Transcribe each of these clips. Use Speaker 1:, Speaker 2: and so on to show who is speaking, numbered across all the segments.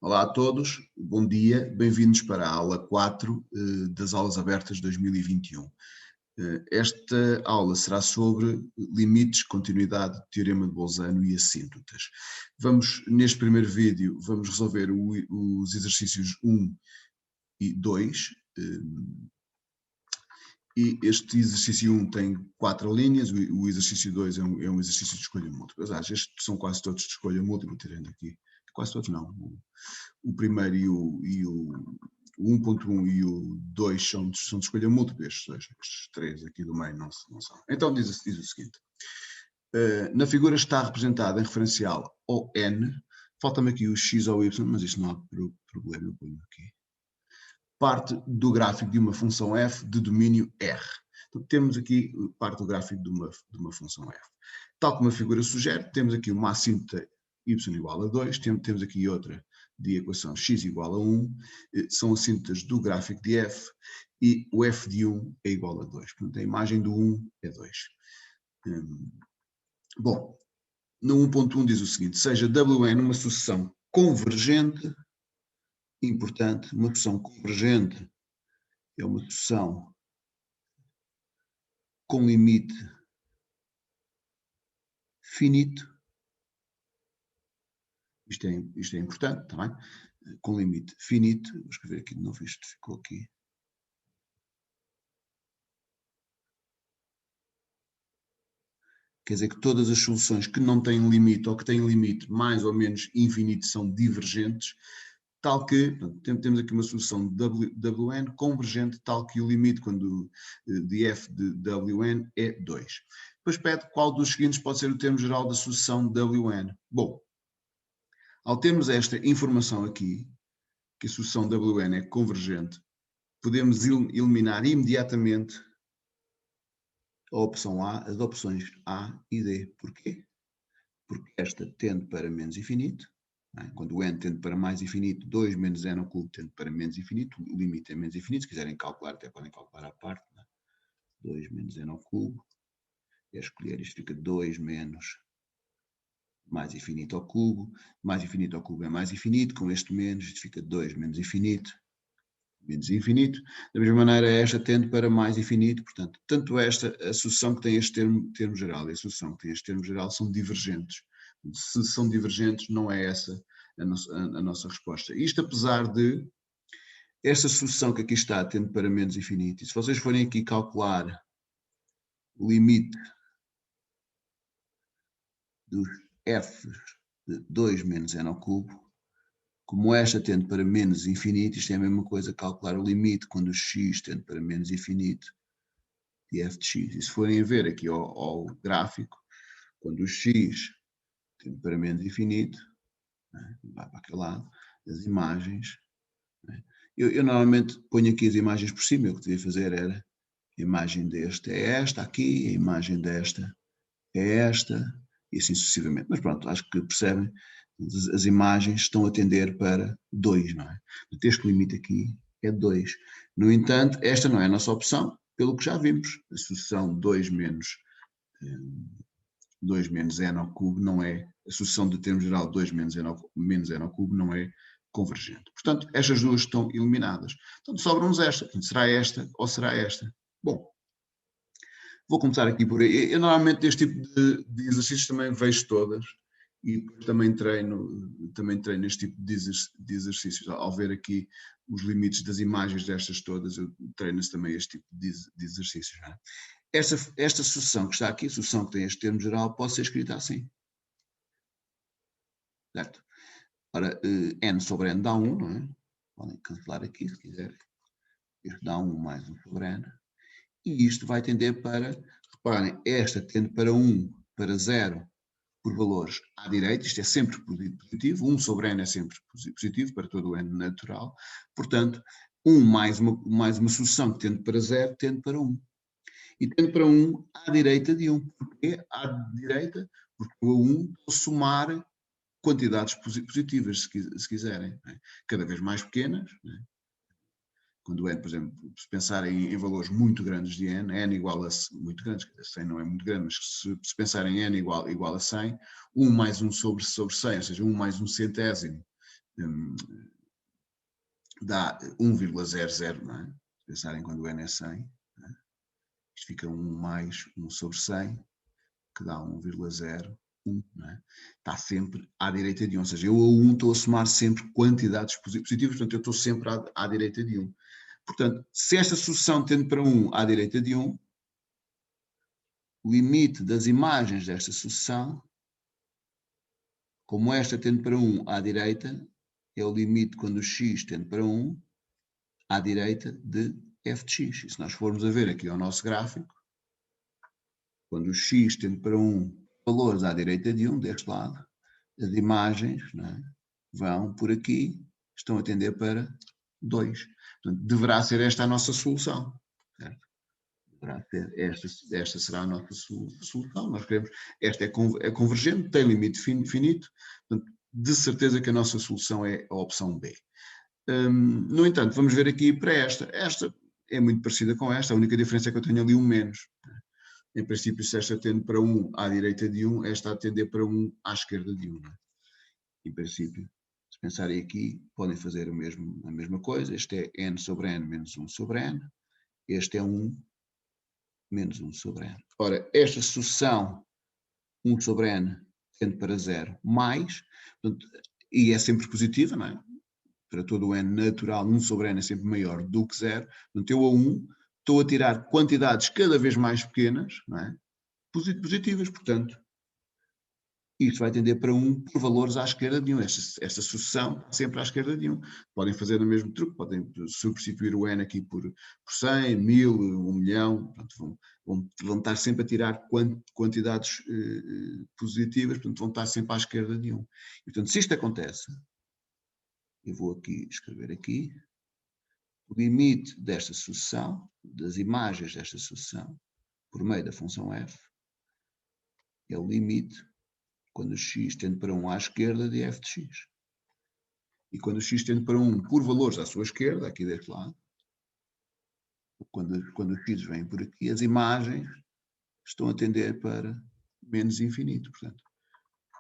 Speaker 1: Olá a todos, bom dia, bem-vindos para a aula 4 das aulas abertas 2021. Esta aula será sobre limites, continuidade, teorema de Bolzano e assíntotas. Neste primeiro vídeo, vamos resolver os exercícios 1 e 2. E este exercício 1 tem 4 linhas, o exercício 2 é um exercício de escolha múltipla. Estes são quase todos de escolha múltipla, tirando aqui. Quase todos não. O primeiro e o 1.1 e o 2 são de escolha múltipla, estes três aqui do meio não são. Então diz o seguinte, na figura está representada em referencial ON, falta-me aqui o X ou Y, mas isto não há problema, eu ponho aqui. Parte do gráfico de uma função f de domínio R. Então, temos aqui parte do gráfico de uma função f. Tal como a figura sugere, temos aqui uma assíntota y igual a 2, temos aqui outra de equação x igual a 1, são assíntotas do gráfico de f, e o f de 1 é igual a 2. Portanto, a imagem do 1 é 2. Bom, no 1.1 diz o seguinte, seja Wn uma sucessão convergente, importante, uma sucessão convergente é uma sucessão com limite finito, isto é importante, está bem? Com limite finito, vou escrever aqui de novo, isto ficou aqui. Quer dizer que todas as soluções que não têm limite ou que têm limite mais ou menos infinito são divergentes, tal que, portanto, temos aqui uma solução de Wn convergente, tal que o limite de f de Wn é 2. Depois pede qual dos seguintes pode ser o termo geral da sucessão Wn. Bom, ao termos esta informação aqui, que a sucessão Wn é convergente, podemos eliminar imediatamente a opção A, as opções A e D. Porquê? Porque esta tende para menos infinito. Quando o n tende para mais infinito, 2 menos n ao cubo tende para menos infinito, o limite é menos infinito, se quiserem calcular, até podem calcular à parte. 2 menos n ao cubo, é escolher, isto fica 2 menos mais infinito ao cubo é mais infinito, com este menos, isto fica 2 menos infinito, da mesma maneira esta tende para mais infinito, portanto, tanto a sucessão que tem este termo geral e a sucessão que tem este termo geral são divergentes. Se são divergentes, não é essa a nossa resposta. Isto apesar de esta sucessão que aqui está tende para menos infinito, e se vocês forem aqui calcular o limite dos f de 2 menos n ao cubo, como esta tende para menos infinito, isto é a mesma coisa calcular o limite quando o x tende para menos infinito de f de x. E se forem a ver aqui ao gráfico, quando o x tende para menos infinito, vai para aquele lado, as imagens, eu normalmente ponho aqui as imagens por cima, o que devia fazer era a imagem desta é esta aqui, a imagem desta é esta, e assim sucessivamente. Mas pronto, acho que percebem, as imagens estão a tender para 2, não é? Este limite aqui é 2. No entanto, esta não é a nossa opção, pelo que já vimos. A sucessão 2 menos n ao cubo não é, a sucessão de termo geral 2 menos n ao cubo não é convergente. Portanto, estas duas estão eliminadas. Então, sobra-nos esta. Portanto, será esta ou será esta? Bom, vou começar aqui por aí. Eu normalmente este tipo de exercícios também vejo todas e também treino este tipo de exercícios. Ao ver aqui os limites das imagens destas todas, eu treino-se também este tipo de exercícios. Não é? Esta sucessão que está aqui, a sucessão que tem este termo geral, pode ser escrita assim. Certo? Ora, n sobre n dá 1, não é? Podem cancelar aqui se quiserem. Isto dá 1 mais 1 sobre n. E isto vai tender para, reparem, esta tende para 1, para 0, por valores à direita, isto é sempre positivo, 1 sobre n é sempre positivo para todo o n natural, portanto, 1 mais uma sucessão que tende para 0, tende para 1. E tende para 1 à direita de 1. Porquê? À direita, porque o 1 pode somar quantidades positivas, se quiserem, né? Cada vez mais pequenas, né? Quando n, por exemplo, se pensarem em valores muito grandes de n igual a muito grandes, 100 não é muito grande, mas se pensarem em n igual a 100, 1 mais 1 sobre 100, ou seja, 1 mais 1 centésimo dá 1,00, não é? Se pensarem quando o n é 100, é? Isto fica 1 mais 1 sobre 100, que dá 1,01, não é? Está sempre à direita de 1, ou seja, eu a 1 estou a somar sempre quantidades positivas, portanto eu estou sempre à direita de 1. Portanto, se esta sucessão tende para 1 à direita de 1, o limite das imagens desta sucessão, como esta tende para 1 à direita, é o limite quando o x tende para 1 à direita de f de x. E se nós formos a ver aqui ao nosso gráfico, quando o x tende para 1, valores à direita de 1, deste lado, as imagens, não é, vão por aqui, estão a tender para 2. Portanto, deverá ser esta a nossa solução. Certo? Deverá ser esta será a nossa solução. Nós queremos, esta é convergente, tem limite finito, portanto, de certeza que a nossa solução é a opção B. No entanto, vamos ver aqui para esta. Esta é muito parecida com esta, a única diferença é que eu tenho ali um menos. Em princípio, se esta tende para 1 à direita de 1, esta a tender para 1 à esquerda de 1. Em princípio, se pensarem aqui, podem fazer a mesma coisa. Este é n sobre n menos 1 sobre n. Este é 1 menos 1 sobre n. Ora, esta sucessão 1 sobre n tende para 0 mais, portanto, e é sempre positiva, não é? Para todo o n natural, 1 sobre n é sempre maior do que 0. Portanto, eu a 1 estou a tirar quantidades cada vez mais pequenas, não é? Positivas, portanto, isto vai tender para 1 por valores à esquerda de 1. Esta sucessão sempre à esquerda de 1. Podem fazer o mesmo truque, podem substituir o n aqui por 100, 1000, 1 milhão. Portanto, vão estar sempre a tirar quantidades positivas, portanto, vão estar sempre à esquerda de 1. E, portanto, se isto acontece, eu vou aqui escrever aqui, o limite desta sucessão, das imagens desta sucessão, por meio da função f, é o limite quando o x tende para 1 à esquerda de f de x. E quando o x tende para 1 por valores à sua esquerda, aqui deste lado, quando os x vêm por aqui, as imagens estão a tender para menos infinito. Portanto,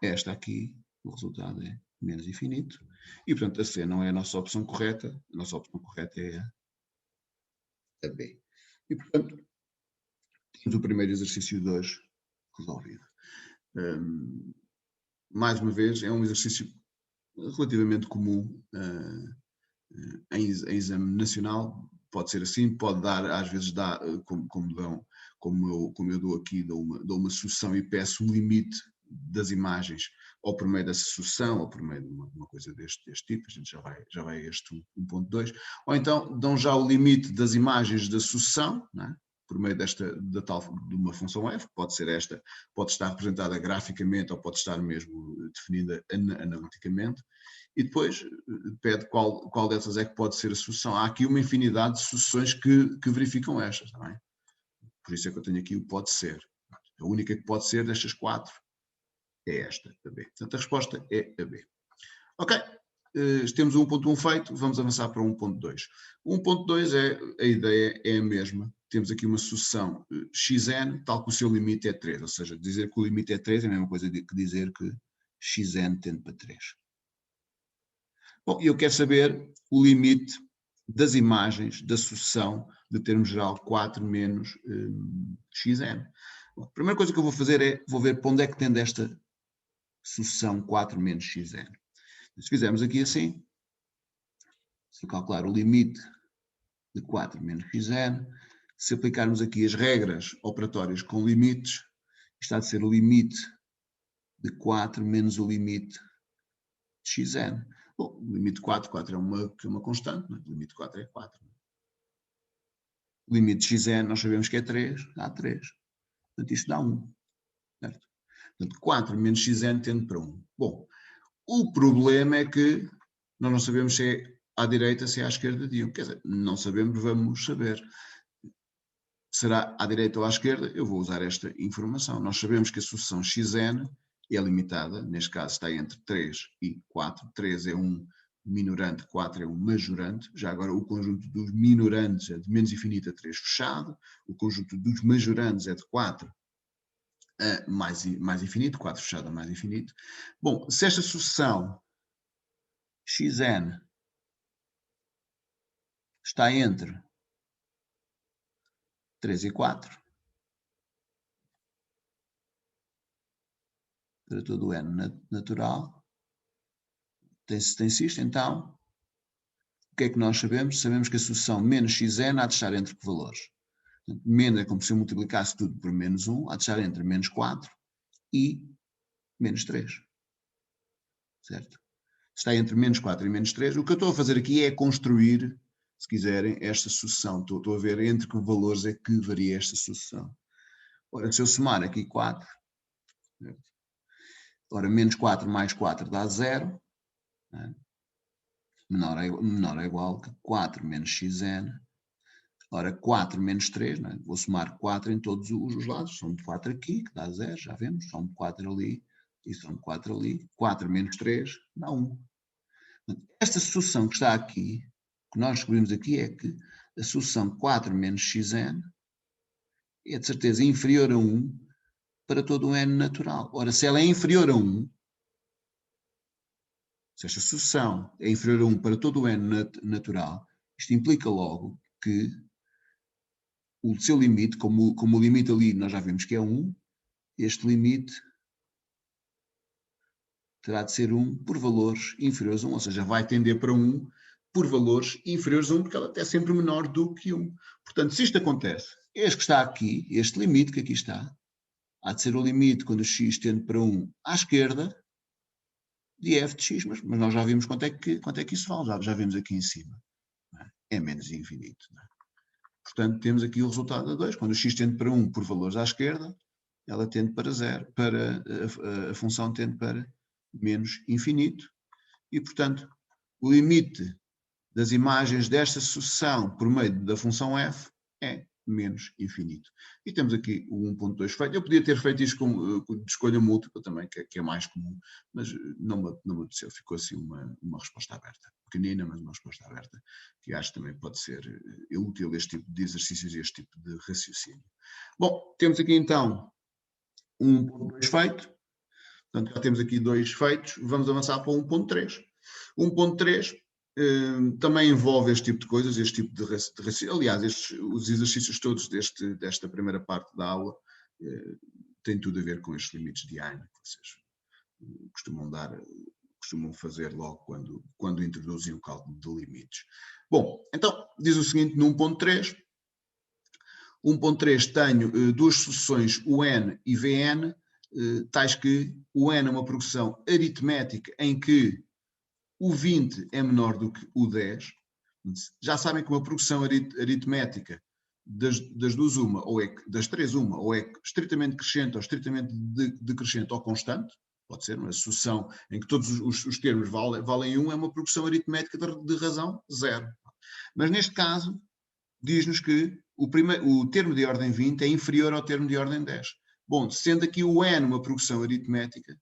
Speaker 1: esta aqui, o resultado é menos infinito. E, portanto, a C não é a nossa opção correta. A nossa opção correta é a B. E, portanto, temos o primeiro exercício de hoje resolvido. Mais uma vez, é um exercício relativamente comum em exame nacional. Pode ser assim, pode dar, às vezes dá, como eu dou aqui, dou uma sucessão e peço um limite das imagens, ou por meio dessa sucessão, ou por meio de uma coisa deste tipo. A gente já vai a este 1.2, ou então dão já o limite das imagens da sucessão, não é? Por meio de uma função f, pode ser esta, pode estar representada graficamente ou pode estar mesmo definida analiticamente, e depois pede qual dessas é que pode ser a sucessão. Há aqui uma infinidade de sucessões que verificam estas, não é? Por isso é que eu tenho aqui o pode ser. A única que pode ser destas 4 é esta, a B. Portanto, a resposta é a B. Ok, temos o 1.1 feito, vamos avançar para o 1.2. O 1.2 a ideia é a mesma. Temos aqui uma sucessão xn, tal que o seu limite é 3, ou seja, dizer que o limite é 3 é a mesma coisa que dizer que xn tende para 3. Bom, eu quero saber o limite das imagens da sucessão de termo geral 4 menos xn. Bom, a primeira coisa que eu vou fazer é, vou ver para onde é que tende esta sucessão 4 menos xn. Se fizermos aqui assim, se eu calcular o limite de 4 menos xn, se aplicarmos aqui as regras operatórias com limites, está a ser o limite de 4 menos o limite de xn. Bom, o limite de 4 é uma constante, não é? O limite de 4 é 4. O limite de xn nós sabemos que é 3, dá 3. Portanto, isto dá 1. Certo? Portanto, 4 menos xn tende para 1. Bom, o problema é que nós não sabemos se é à direita, se é à esquerda de 1. Quer dizer, não sabemos, vamos saber. Será à direita ou à esquerda? Eu vou usar esta informação. Nós sabemos que a sucessão xn é limitada, neste caso está entre 3 e 4. 3 é um minorante, 4 é um majorante. Já agora o conjunto dos minorantes é de menos infinito a 3 fechado. O conjunto dos majorantes é de 4 a mais infinito, 4 fechado a mais infinito. Bom, se esta sucessão xn está entre 3 e 4, para todo o n natural, tem-se isto, então, o que é que nós sabemos? Sabemos que a sucessão menos xn há de estar entre que valores? Menos é como se eu multiplicasse tudo por menos 1, há de estar entre menos 4 e menos 3. Certo? Está entre menos 4 e menos 3. O que eu estou a fazer aqui é construir, se quiserem, esta sucessão. Estou a ver entre que valores é que varia esta sucessão. Ora, se eu somar aqui 4, certo? Ora, menos 4 mais 4 dá 0. Né? Menor ou igual que 4 menos xn. Ora, 4 menos 3, né? Vou somar 4 em todos os lados. São de 4 aqui, que dá 0, já vemos. São de 4 ali e são de 4 ali. 4 menos 3 dá 1. Esta sucessão que está aqui, que nós descobrimos aqui, é que a sucessão 4 menos xn é de certeza inferior a 1 para todo o n natural. Ora, se ela é inferior a 1, se esta sucessão é inferior a 1 para todo o n natural, isto implica logo que o seu limite, como o limite ali nós já vimos que é 1, este limite terá de ser 1 por valores inferiores a 1, ou seja, vai tender para 1 por valores inferiores a 1, porque ela é sempre menor do que 1. Portanto, se isto acontece, este que está aqui, este limite que aqui está, há de ser o limite quando o x tende para 1 à esquerda de f de x, mas nós já vimos quanto é que isso vale, já vimos aqui em cima. É menos infinito. Não é? Portanto, temos aqui o resultado a 2. Quando o x tende para 1 por valores à esquerda, ela tende para 0, a função tende para menos infinito. E, portanto, o limite das imagens desta sucessão por meio da função f é menos infinito. E temos aqui o 1.2 feito. Eu podia ter feito isto de escolha múltipla também, que é mais comum, mas não me apeteceu. Ficou assim uma resposta aberta. Pequenina, mas uma resposta aberta, que acho que também pode ser útil este tipo de exercícios e este tipo de raciocínio. Bom, temos aqui então 1.2 feito. Portanto, já temos aqui 2 feitos. Vamos avançar para o 1.3. 1.3 também envolve este tipo de coisas, este tipo de raciocínio. Aliás, os exercícios todos desta primeira parte da aula têm tudo a ver com estes limites de Heine que vocês costumam fazer logo quando introduzem o cálculo de limites. Bom, então, diz o seguinte, no 1.3, 1.3 tenho duas sucessões, o n e Vn, tais que o n é uma progressão aritmética em que o 20 é menor do que o 10. Já sabem que uma progressão aritmética das duas uma, ou é das três uma, ou é estritamente crescente ou estritamente decrescente ou constante, pode ser uma sucessão em que todos os termos valem 1, é uma progressão aritmética de razão 0. Mas neste caso, diz-nos que o termo de ordem 20 é inferior ao termo de ordem 10. Bom, sendo aqui o n uma progressão aritmética,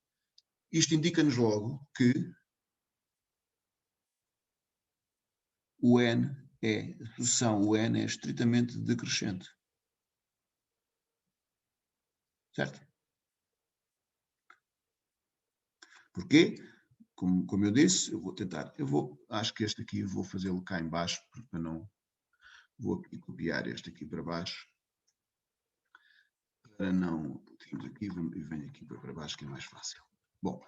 Speaker 1: isto indica-nos logo que o n a sucessão o n é estritamente decrescente. Certo? Porquê? Como eu disse, eu vou tentar, acho que este aqui vou fazê-lo cá em baixo, para não, vou aqui copiar este aqui para baixo, para não, temos aqui e venho aqui para baixo que é mais fácil. Bom,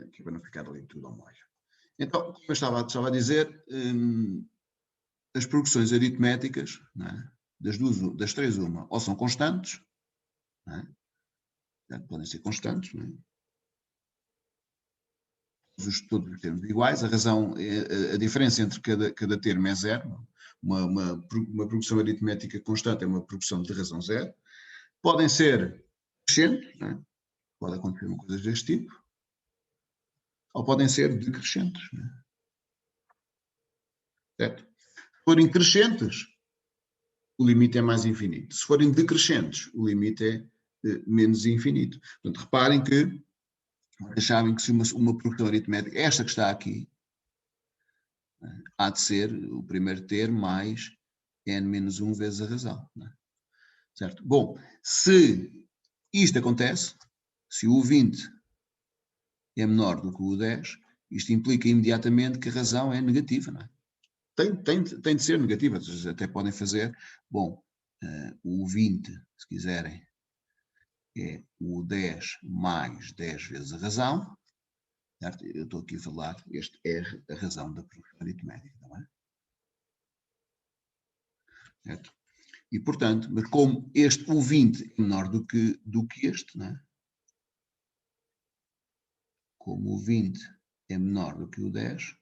Speaker 1: aqui para não ficar ali tudo ao molho. Então, como eu estava a dizer, as progressões aritméticas, não é? das três uma, ou são constantes, não é? Podem ser constantes, não é? Todos os termos iguais, a diferença entre cada termo é 0, uma progressão aritmética constante é uma progressão de razão 0, podem ser crescentes, não é? Pode acontecer coisas deste tipo, ou podem ser decrescentes, não é? Certo? Se forem crescentes, o limite é mais infinito. Se forem decrescentes, o limite é menos infinito. Portanto, reparem que vocês sabem que se uma progressão aritmética, esta que está aqui, há de ser o primeiro termo mais n-1 vezes a razão. Não é? Certo? Bom, se isto acontece, se o 20 é menor do que o 10, isto implica imediatamente que a razão é negativa, não é? Tem de ser negativa, vocês até podem fazer, bom, o 20, se quiserem, é o 10 mais 10 vezes a razão, certo? Eu estou aqui a falar, este é a razão da progressão aritmética, não é? Certo? E, portanto, mas como o 20 é menor do que este, não é? Como o 20 é menor do que o 10,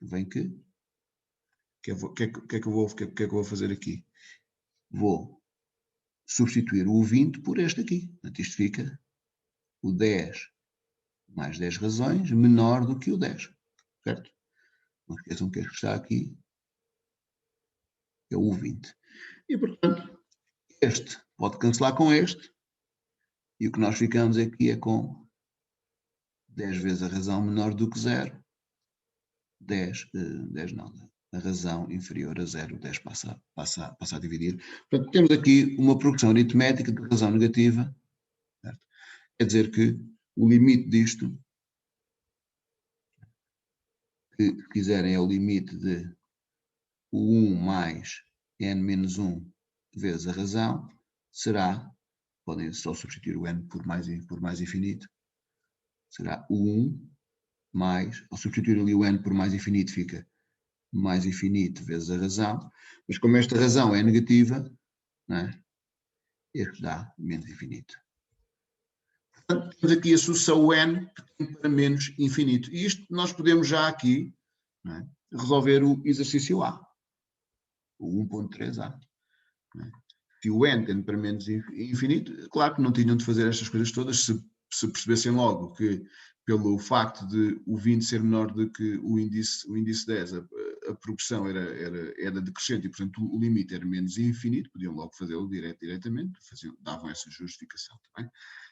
Speaker 1: vem que é que eu vou fazer aqui? Vou substituir o 20 por este aqui. Portanto, isto fica o 10 mais 10 razões menor do que o 10. Certo? Não esqueçam que este que está aqui é o 20. E, portanto, este pode cancelar com este. E o que nós ficamos aqui é com 10 vezes a razão menor do que 0. 10 não, a razão inferior a 0, 10 passa a dividir. Portanto, temos aqui uma progressão aritmética de razão negativa, certo? Quer dizer que o limite disto, que se quiserem é o limite de o 1 mais n menos 1 vezes a razão, será, podem só substituir o n por mais infinito, será o 1 mais, ao substituir ali o n por mais infinito fica mais infinito vezes a razão, mas como esta razão é negativa, não é? Este dá menos infinito. Portanto, temos aqui a sucessão n que tem para menos infinito. E isto nós podemos já aqui, não é, resolver o exercício A, o 1.3a. Se o n tem para menos infinito, claro que não tinham de fazer estas coisas todas se percebessem logo que, pelo facto de o 20 ser menor do que o índice 10, a progressão era decrescente e, portanto, o limite era menos infinito, podiam logo fazê-lo diretamente, davam essa justificação também.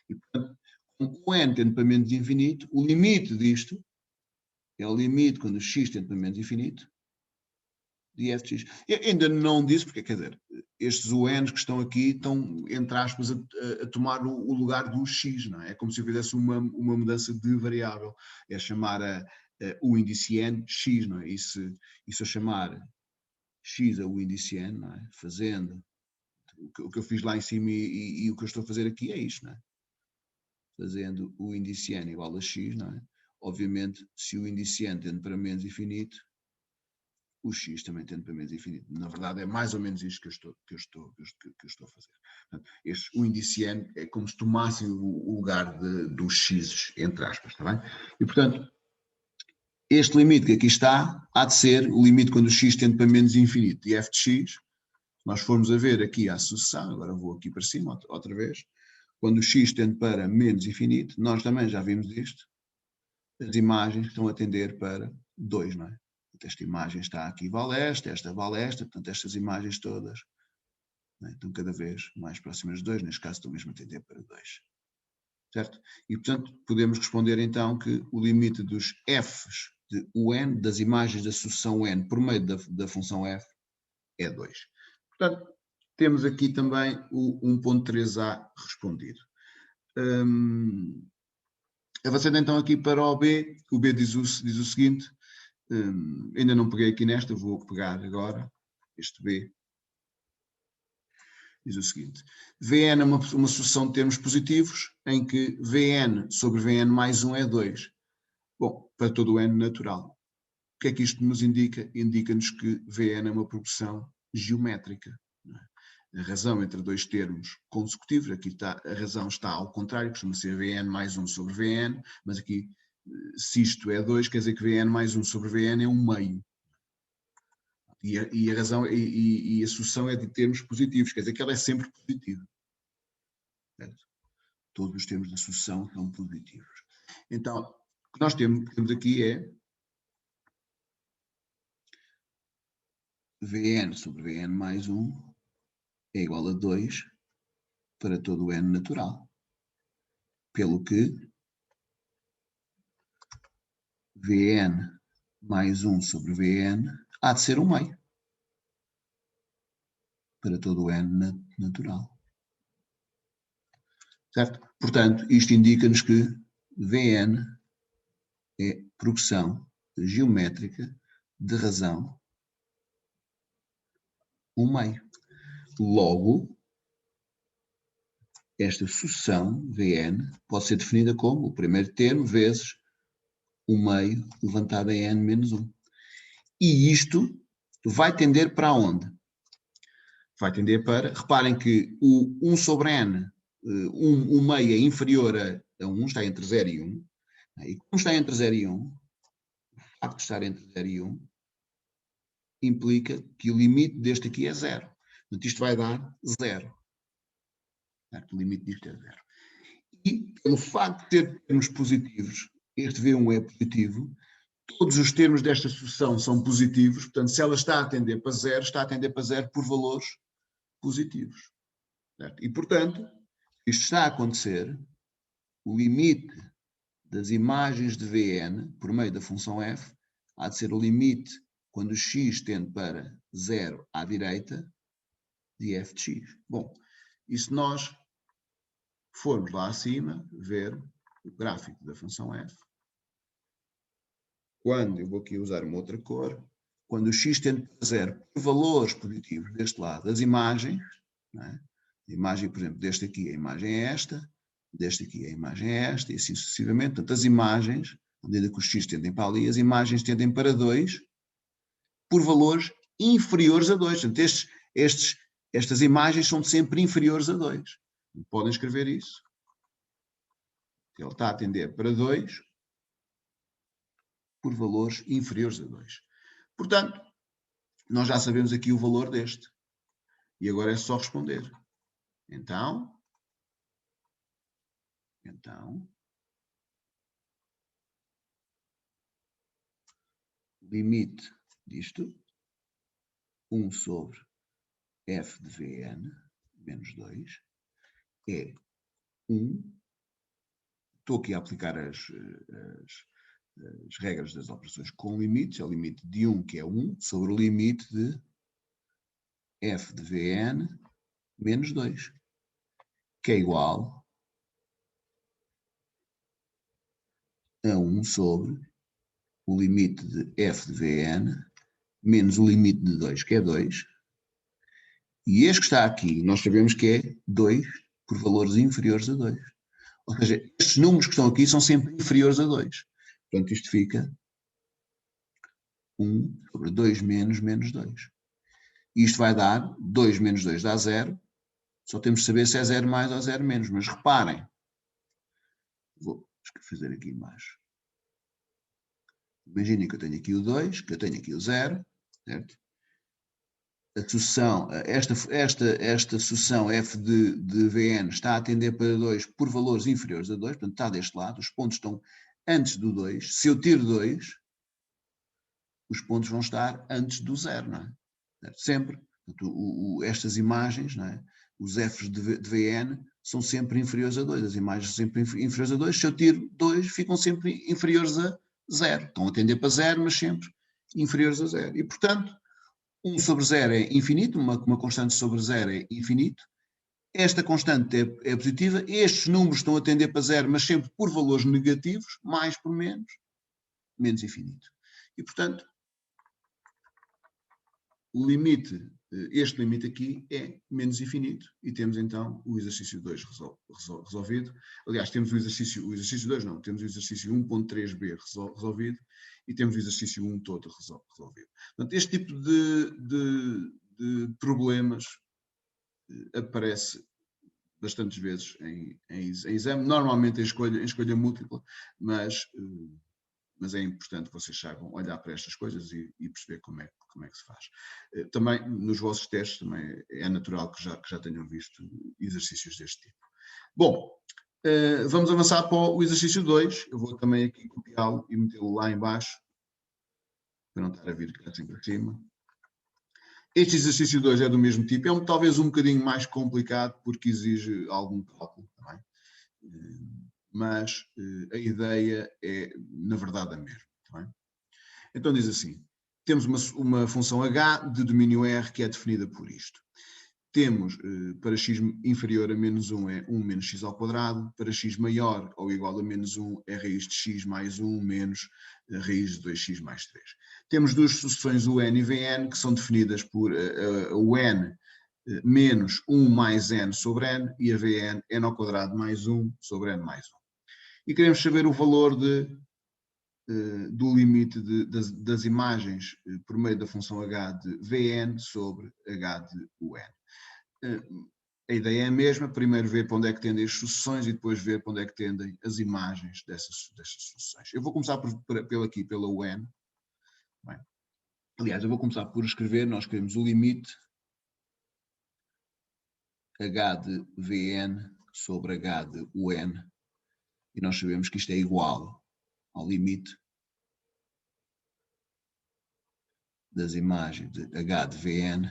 Speaker 1: E, portanto, com o n tende para menos infinito, o limite disto é o limite quando o x tende para menos infinito, de f de x. Eu ainda não disse, porque quer dizer, estes UNs que estão aqui estão, entre aspas, a tomar o lugar do x, não é? É como se eu fizesse uma mudança de variável, é chamar o índice n x, não é? E se eu chamar x a o índice n, não é? Fazendo o que eu fiz lá em cima e o que eu estou a fazer aqui é isto, não é? Fazendo o índice n igual a x, não é? Obviamente, se o índice n tende para menos infinito, o x também tende para menos infinito. Na verdade, é mais ou menos isto que eu estou a fazer. Portanto, o índice n é como se tomassem o lugar dos x, entre aspas, está bem? E, portanto, este limite que aqui está, há de ser o limite quando o x tende para menos infinito de f de x. Nós formos a ver aqui a sucessão, agora vou aqui para cima outra vez, quando o x tende para menos infinito, nós também já vimos isto, as imagens estão a tender para 2, não é? Esta imagem está aqui, vale esta vale esta, portanto estas imagens todas, né, estão cada vez mais próximas de 2, neste caso estão mesmo a tender para 2. Certo? E portanto podemos responder então que o limite dos f's de un, das imagens da sucessão n por meio da função f, é 2. Portanto, temos aqui também o 1.3a respondido. Avançando então aqui para o B diz o seguinte, ainda não peguei aqui nesta, vou pegar agora, este B, diz o seguinte, Vn é uma sucessão de termos positivos, em que Vn sobre Vn mais 1 é 2. Bom, para todo o n natural. O que é que isto nos indica? Indica-nos que Vn é uma progressão geométrica. Não é? A razão entre dois termos consecutivos, aqui está, a razão está ao contrário, costuma ser Vn mais 1 sobre Vn, mas aqui, se isto é 2, quer dizer que Vn mais 1 sobre Vn é 1 meio. E a razão e a sucessão é de termos positivos, quer dizer que ela é sempre positiva. Certo? Todos os termos da sucessão são positivos. Então, o que nós temos aqui é Vn sobre Vn mais 1 é igual a 2 para todo o n natural. Pelo que Vn mais 1 sobre Vn há de ser 1 meio para todo o n natural. Certo? Portanto, isto indica-nos que Vn é progressão geométrica de razão 1/2. Logo, esta sucessão Vn pode ser definida como o primeiro termo vezes 1/2 levantado em n menos 1. E isto vai tender para onde? Vai tender para, reparem que o 1 sobre n, 1/2 é inferior a 1, está entre 0 e 1. E como está entre 0 e 1, o facto de estar entre 0 e 1 implica que o limite deste aqui é 0. Portanto, isto vai dar 0. O limite disto é 0. E pelo facto de ter termos positivos, este V1 é positivo, todos os termos desta sucessão são positivos, portanto, se ela está a tender para 0, está a tender para 0 por valores positivos. Certo? E, portanto, isto está a acontecer, o limite das imagens de Vn, por meio da função f, há de ser o limite quando o x tende para 0 à direita, de f de x. Bom, e se nós formos lá acima ver o gráfico da função f, quando eu vou aqui usar uma outra cor, quando o x tende para 0 por valores positivos deste lado, as imagens, não é? A imagem, por exemplo, deste aqui, a imagem é esta, deste aqui, a imagem é esta, e assim sucessivamente. Portanto, as imagens, à medida que os x tendem para ali, as imagens tendem para 2 por valores inferiores a 2. Portanto, estas imagens são sempre inferiores a 2. Podem escrever isso. Ele está a tender para 2 por valores inferiores a 2. Portanto, nós já sabemos aqui o valor deste. E agora é só responder. Então, limite disto, 1 sobre f de Vn, menos 2, é 1. Estou aqui a aplicar as regras das operações com limites, é o limite de 1, que é 1, sobre o limite de f de Vn menos 2, que é igual a 1 sobre o limite de f de Vn menos o limite de 2, que é 2. E este que está aqui, nós sabemos que é 2 por valores inferiores a 2. Ou seja, estes números que estão aqui são sempre inferiores a 2. Portanto, isto fica 1 sobre 2 menos 2. E isto vai dar 2 menos 2 dá 0. Só temos de saber se é 0 mais ou 0 menos. Mas reparem, vou fazer aqui embaixo. Imaginem que eu tenho aqui o 2, que eu tenho aqui o 0, certo? A sucessão, esta sucessão f de Vn está a tender para 2 por valores inferiores a 2, portanto está deste lado, os pontos estão antes do 2. Se eu tiro 2, os pontos vão estar antes do 0, não é? Certo? Sempre. Portanto, estas imagens, não é? Os f's de Vn são sempre inferiores a 2, as imagens são sempre inferiores a 2, se eu tiro 2, ficam sempre inferiores a 0. Estão a tender para 0, mas sempre inferiores a 0. E, portanto, 1 sobre 0 é infinito, uma constante sobre 0 é infinito. Esta constante é positiva. Estes números estão a tender para 0, mas sempre por valores negativos, mais por menos infinito. E, portanto, o limite, este limite aqui é menos infinito. E temos, então, o exercício 2 resolvido. Aliás, temos o exercício 2 não, temos o exercício 1.3b resolvido. E temos o exercício 1 todo resolvido. Portanto, este tipo de problemas aparece bastantes vezes em exame, normalmente em escolha múltipla, mas é importante que vocês saibam olhar para estas coisas e perceber como é que se faz. Também, nos vossos testes, também é natural que já tenham visto exercícios deste tipo. Bom, vamos avançar para o exercício 2. Eu vou também aqui copiá-lo e metê-lo lá em baixo, para não estar a vir cá sempre acima. Este exercício 2 é do mesmo tipo, é talvez um bocadinho mais complicado, porque exige algum cálculo também. Mas a ideia é, na verdade, a mesma. Também. Então diz assim, temos uma função h de domínio R que é definida por isto. temos, para x inferior a menos 1 é 1 menos x ao quadrado, para x maior ou igual a menos 1 é raiz de x mais 1 menos a raiz de 2x mais 3. Temos duas sucessões UN e VN que são definidas por o N menos 1 mais N sobre N e a VN N ao quadrado mais 1 sobre N mais 1. E queremos saber o valor do limite das imagens por meio da função h de Vn sobre h de UN. A ideia é a mesma, primeiro ver para onde é que tendem as sucessões e depois ver para onde é que tendem as imagens dessas sucessões. Eu vou começar aqui pela UN. Bem, aliás, eu vou começar por escrever, nós queremos o limite h de Vn sobre h de UN e nós sabemos que isto é igual ao limite das imagens de h de Vn,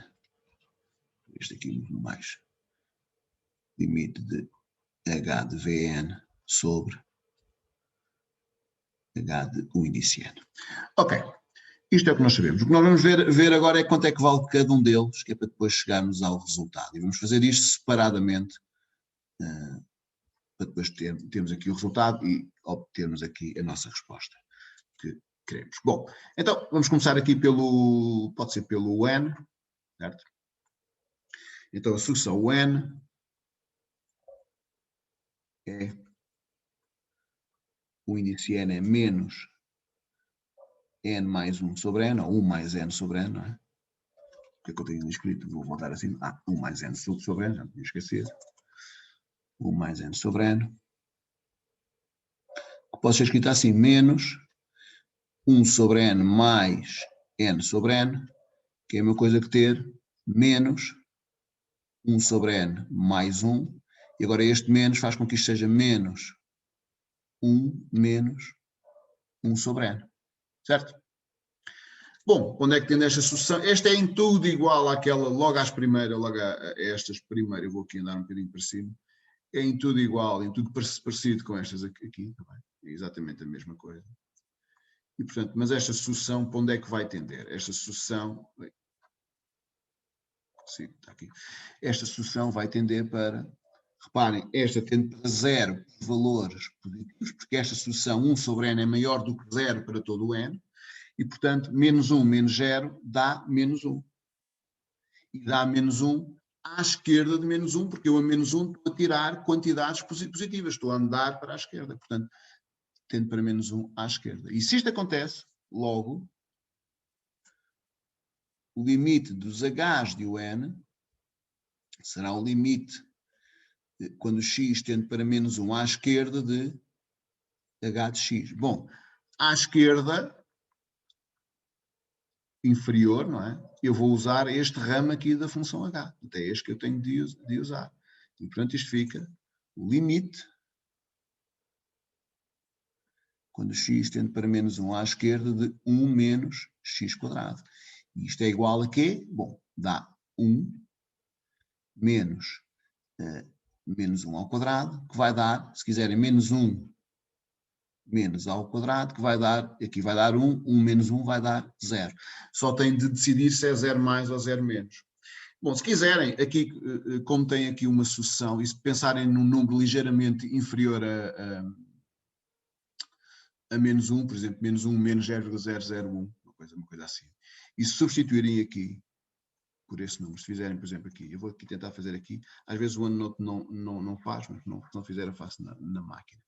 Speaker 1: este aqui muito mais, limite de h de Vn sobre h de U indiciano. Ok, isto é o que nós sabemos. O que nós vamos ver agora é quanto é que vale cada um deles, que é para depois chegarmos ao resultado. E vamos fazer isto separadamente, para depois termos aqui o resultado e obtermos aqui a nossa resposta que queremos. Bom, então vamos começar aqui pode ser pelo N, certo? Então a sucessão N é o índice N é menos N mais 1 sobre N, ou 1 mais N sobre N, não é? O que é que eu tenho escrito? Vou voltar assim. 1 mais N sobre N, já me tinha esquecido. 1 mais N sobre N. Pode ser escrito assim, menos 1 sobre N mais N sobre N, que é a mesma coisa que ter menos 1 sobre N mais 1, e agora este menos faz com que isto seja menos 1 menos 1 sobre N, certo? Bom, onde é que tende esta sucessão? Esta é em tudo igual àquela, logo às primeiras, logo a estas primeiras, eu vou aqui andar um bocadinho para cima, é em tudo igual, em tudo parecido com estas aqui, também, é exatamente a mesma coisa. E portanto, mas esta sucessão, para onde é que vai tender? Esta sucessão, sim, está aqui, esta sucessão vai tender para, reparem, esta tende para 0 valores positivos, porque esta sucessão 1 sobre N é maior do que 0 para todo o N, e, portanto, menos 1 menos 0 dá menos 1. E dá menos 1 à esquerda de menos 1, porque eu a menos 1 estou a tirar quantidades positivas, estou a andar para a esquerda. Portanto, tendo para menos 1 à esquerda. E se isto acontece, logo, o limite dos H's de UN será o limite, quando x tende para menos 1 à esquerda de H de x. Bom, à esquerda inferior, não é? Eu vou usar este ramo aqui da função h. Até este que eu tenho de usar. E, portanto, isto fica o limite, quando x tende para menos 1 à esquerda, de 1 menos x quadrado. E isto é igual a quê? Bom, dá 1 menos, menos 1 ao quadrado, que vai dar, se quiserem, menos 1 menos ao quadrado, que vai dar, aqui vai dar 1, 1 menos 1 vai dar 0. Só tem de decidir se é 0 mais ou 0 menos. Bom, se quiserem, aqui, como tem aqui uma sucessão, e se pensarem num número ligeiramente inferior a menos 1, por exemplo, menos 1 menos 0,001, uma coisa assim, e se substituírem aqui por esse número, se fizerem, por exemplo, aqui, eu vou aqui tentar fazer aqui, às vezes o OneNote não faz, mas se não fizer eu faço na máquina.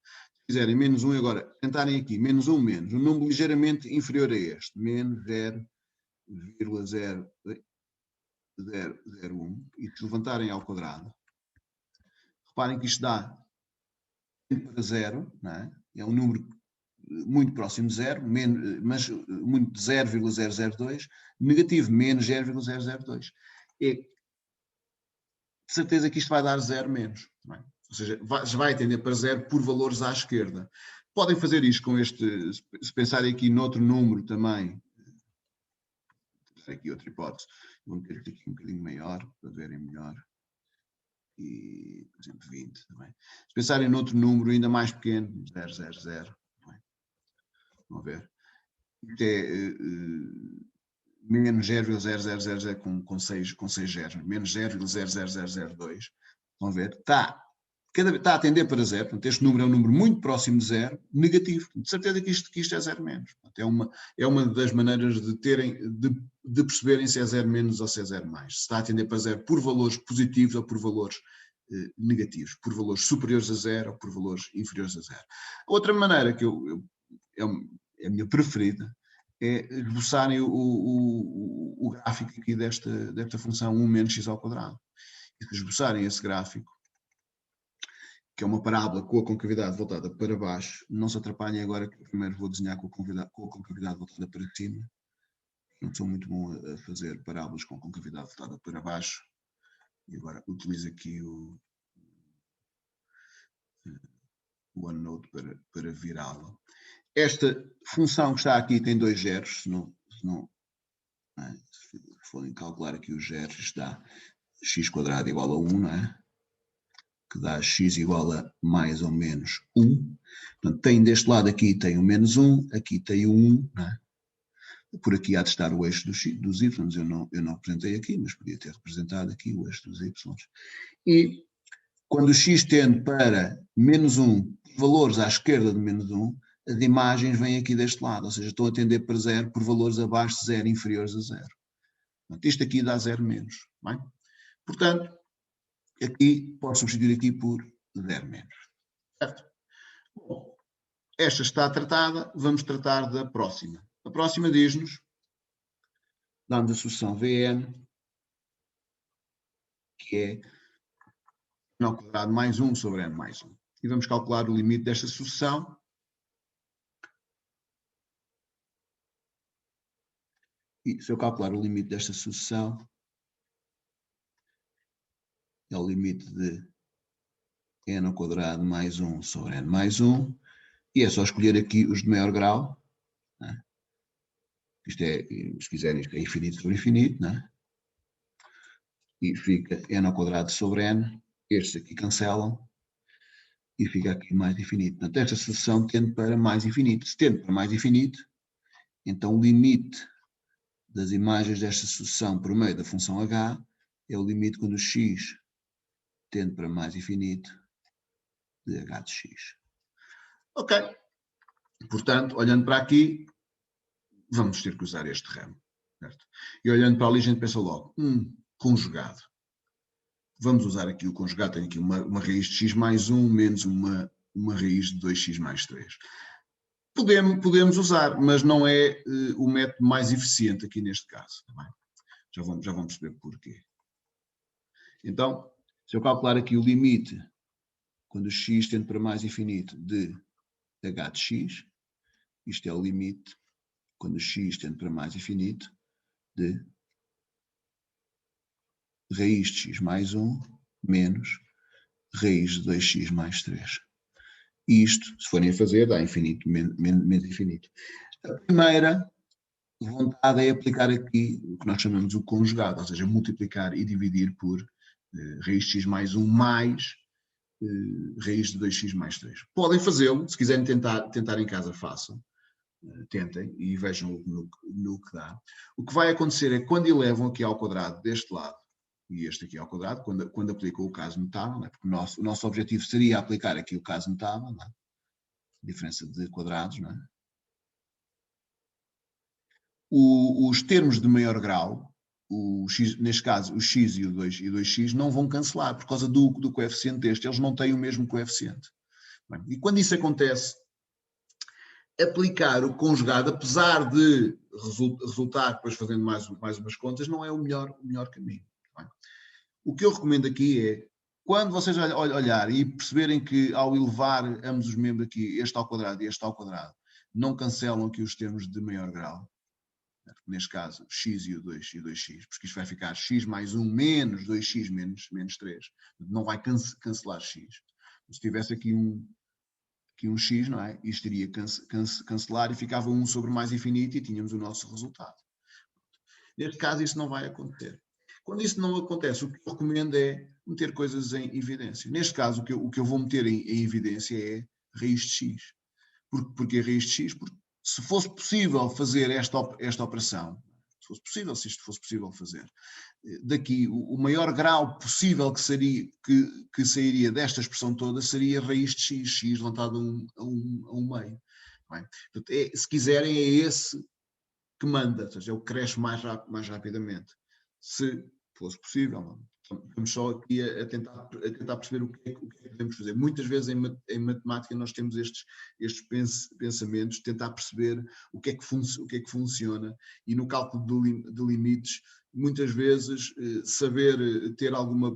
Speaker 1: Se fizerem menos 1 agora, tentarem aqui, menos 1 menos, um número ligeiramente inferior a este, menos 0,001, e se levantarem ao quadrado, reparem que isto dá para 0, não é? É um número muito próximo de 0, mas muito de 0,002, negativo, menos 0,002. É de certeza que isto vai dar 0 menos, não é? Ou seja, vai tender para 0 por valores à esquerda. Podem fazer isto com este, se pensarem aqui noutro número também, aqui outra hipótese, vou meter aqui um bocadinho maior, para verem melhor, e, por exemplo, 20 também. Se pensarem noutro número ainda mais pequeno, 0,00, vão ver. menos 0,0000 com 6 zeros, menos 0,00002. Estão a ver? Está a tender para zero. Portanto, este número é um número muito próximo de zero, negativo. De certeza que isto é zero menos. Portanto, é uma das maneiras de perceberem se é zero menos ou se é zero mais. Se está a tender para zero por valores positivos ou por valores negativos, por valores superiores a zero ou por valores inferiores a zero. A outra maneira que é a minha preferida é esboçarem o gráfico aqui desta função 1 menos x ao quadrado. E se esboçarem esse gráfico, que é uma parábola com a concavidade voltada para baixo, não se atrapalhem agora que eu primeiro vou desenhar com a concavidade voltada para cima. Não sou muito bom a fazer parábolas com concavidade voltada para baixo. E agora utilizo aqui o OneNote para virá-la. Esta função que está aqui tem 2 zeros, se forem calcular aqui os zeros, isto dá x quadrado igual a 1, não é? Que dá x igual a mais ou menos 1. Portanto, tem deste lado aqui tem o menos 1, aqui tem o 1, não é? Por aqui há de estar o eixo dos y, eu não representei aqui, mas podia ter representado aqui o eixo dos y. E quando o x tende para menos 1, valores à esquerda de menos 1, as imagens vêm aqui deste lado, ou seja, estão a tender para zero por valores abaixo de zero, inferiores a zero. Portanto, isto aqui dá zero menos. Bem? Portanto, aqui posso substituir aqui por zero menos. Certo? Bom, esta está tratada, vamos tratar da próxima. A próxima diz-nos, dá-nos a sucessão Vn, que é n ao quadrado mais 1 sobre n mais 1. E vamos calcular o limite desta sucessão. E se eu calcular o limite desta sucessão, é o limite de n ao quadrado mais 1 sobre n mais 1. E é só escolher aqui os de maior grau. Né? Isto é, se quiserem, isto é infinito sobre infinito. Né? E fica n ao quadrado sobre n. Estes aqui cancelam. E fica aqui mais infinito. Portanto, esta sucessão tende para mais infinito. Se tende para mais infinito, então o limite das imagens desta sucessão por meio da função h é o limite quando o x tende para mais infinito de h de x. Ok. Portanto, olhando para aqui, vamos ter que usar este ramo. Certo? E olhando para ali, a gente pensa logo, conjugado. Vamos usar aqui o conjugado, tem aqui uma raiz de x mais 1 menos uma raiz de 2x mais 3. Podemos usar, mas não é o método mais eficiente aqui neste caso. Tá? Já vamos perceber porquê. Então, se eu calcular aqui o limite, quando o x tende para mais infinito, de h de x, isto é o limite, quando o x tende para mais infinito, de raiz de x mais 1 menos raiz de 2x mais 3. E isto, se forem a fazer, dá infinito menos infinito. A primeira vontade é aplicar aqui o que nós chamamos o conjugado, ou seja, multiplicar e dividir por raiz de x mais 1 mais raiz de 2x mais 3. Podem fazê-lo, se quiserem tentar em casa, façam. Tentem e vejam no que dá. O que vai acontecer é que quando elevam aqui ao quadrado deste lado e este aqui ao quadrado, quando aplicam o caso notável, né? Porque o nosso objetivo seria aplicar aqui o caso notável, né? Diferença de quadrados, né? Os termos de maior grau, x, neste caso o x e o 2x, não vão cancelar por causa do coeficiente deste, eles não têm o mesmo coeficiente. Bem, e quando isso acontece, aplicar o conjugado, apesar de resultar depois fazendo mais umas contas, não é o melhor caminho. Bem, o que eu recomendo aqui é, quando vocês olharem e perceberem que ao elevar ambos os membros aqui, este ao quadrado e este ao quadrado, não cancelam aqui os termos de maior grau, neste caso x e o 2x, porque isto vai ficar x mais 1 menos 2x menos 3, não vai cancelar x. Se tivesse aqui um x, não é? Isto iria cancelar e ficava 1 sobre mais infinito e tínhamos o nosso resultado. Neste caso isso não vai acontecer. Quando isso não acontece, o que eu recomendo é meter coisas em evidência. Neste caso, o que eu vou meter em evidência é raiz de x. Porque raiz de x? Porque se fosse possível fazer esta operação, fosse possível, se isto fosse possível fazer. Daqui, o maior grau possível que sairia desta expressão toda seria raiz de x, x levantado a um meio. Não é? Portanto, se quiserem, é esse que manda, ou seja, é o que cresce mais rapidamente. Se fosse possível, não. Estamos só aqui a tentar perceber o que é que podemos fazer. Muitas vezes em matemática nós temos estes pensamentos, tentar perceber o que é que funciona, e no cálculo de limites, muitas vezes saber ter alguma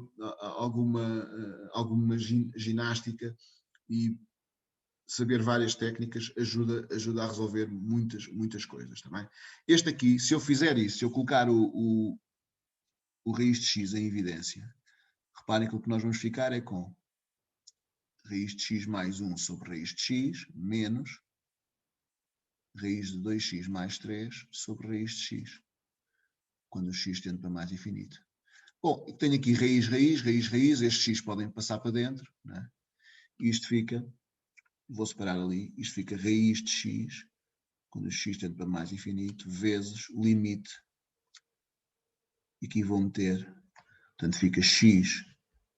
Speaker 1: ginástica e saber várias técnicas ajuda a resolver muitas coisas também. Este aqui, se eu fizer isso, se eu colocar o raiz de x em evidência, reparem que o que nós vamos ficar é com raiz de x mais 1 sobre raiz de x menos raiz de 2x mais 3 sobre raiz de x, quando o x tende para mais infinito. Bom, tenho aqui raiz, estes x podem passar para dentro, não é? Isto fica, vou separar ali, isto fica raiz de x, quando o x tende para mais infinito, vezes o limite, e aqui vou meter, portanto fica x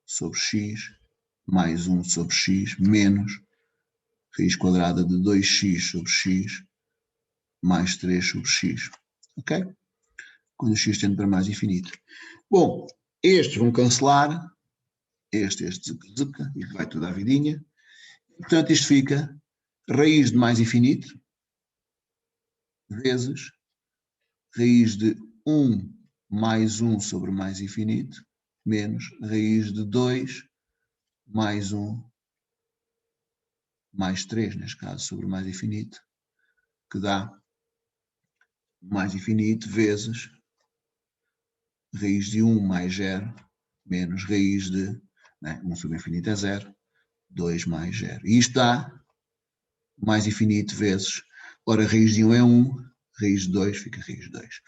Speaker 1: sobre x mais 1 sobre x menos raiz quadrada de 2x sobre x mais 3 sobre x. Ok? Quando o x tende para mais infinito. Bom, estes vão cancelar, este zuca, e vai tudo à vidinha. Portanto, isto fica raiz de mais infinito vezes raiz de 1 mais 1 sobre mais infinito menos raiz de 2 mais 1 mais 3, neste caso, sobre mais infinito, que dá mais infinito vezes raiz de 1 mais 0 menos raiz de, né, 1 sobre infinito é 0, 2 mais 0. E isto dá mais infinito vezes, ora, raiz de 1 é 1, raiz de 2 fica raiz de 2.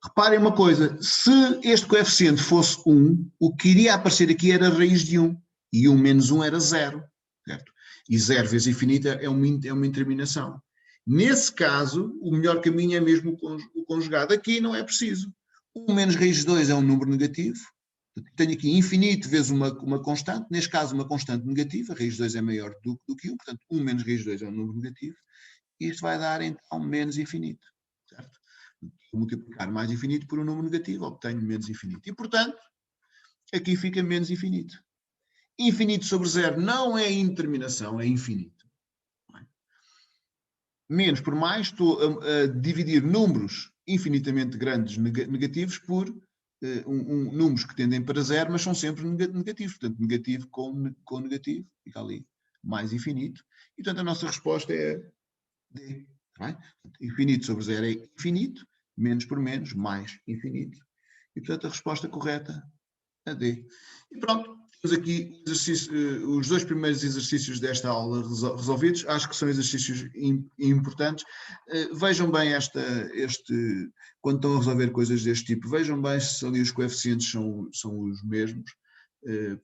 Speaker 1: Reparem uma coisa, se este coeficiente fosse 1, o que iria aparecer aqui era raiz de 1, e 1 menos 1 era 0, certo? E 0 vezes infinito é uma interminação. Nesse caso, o melhor caminho é mesmo o conjugado. Aqui não é preciso. 1 menos raiz de 2 é um número negativo. Tenho aqui infinito vezes uma constante, neste caso uma constante negativa, raiz de 2 é maior do que 1, portanto 1 menos raiz de 2 é um número negativo, e isto vai dar então menos infinito, certo? Vou multiplicar mais infinito por um número negativo, obtenho menos infinito. E portanto, aqui fica menos infinito. Infinito sobre 0 não é indeterminação, é infinito. Menos por mais, estou a dividir números infinitamente grandes negativos por números que tendem para 0, mas são sempre negativos. Portanto, negativo com negativo, fica ali mais infinito. E, portanto, a nossa resposta é D. Tá? Infinito sobre 0 é infinito, menos por menos, mais infinito. E, portanto, a resposta correta é D. E pronto. Temos aqui os dois primeiros exercícios desta aula resolvidos. Acho que são exercícios importantes. Vejam bem quando estão a resolver coisas deste tipo, vejam bem se ali os coeficientes são os mesmos,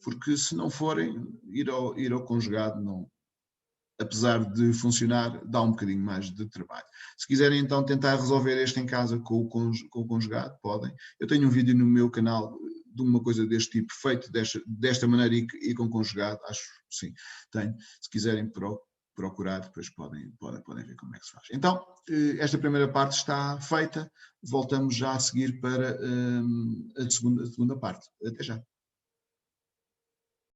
Speaker 1: porque se não forem, ir ao conjugado, não, apesar de funcionar, dá um bocadinho mais de trabalho. Se quiserem então tentar resolver este em casa com o conjugado, podem. Eu tenho um vídeo no meu canal de uma coisa deste tipo, feito desta maneira e com conjugado, acho que sim, tenho. Se quiserem procurar, depois podem ver como é que se faz. Então, esta primeira parte está feita, voltamos já a seguir para a segunda parte. Até já.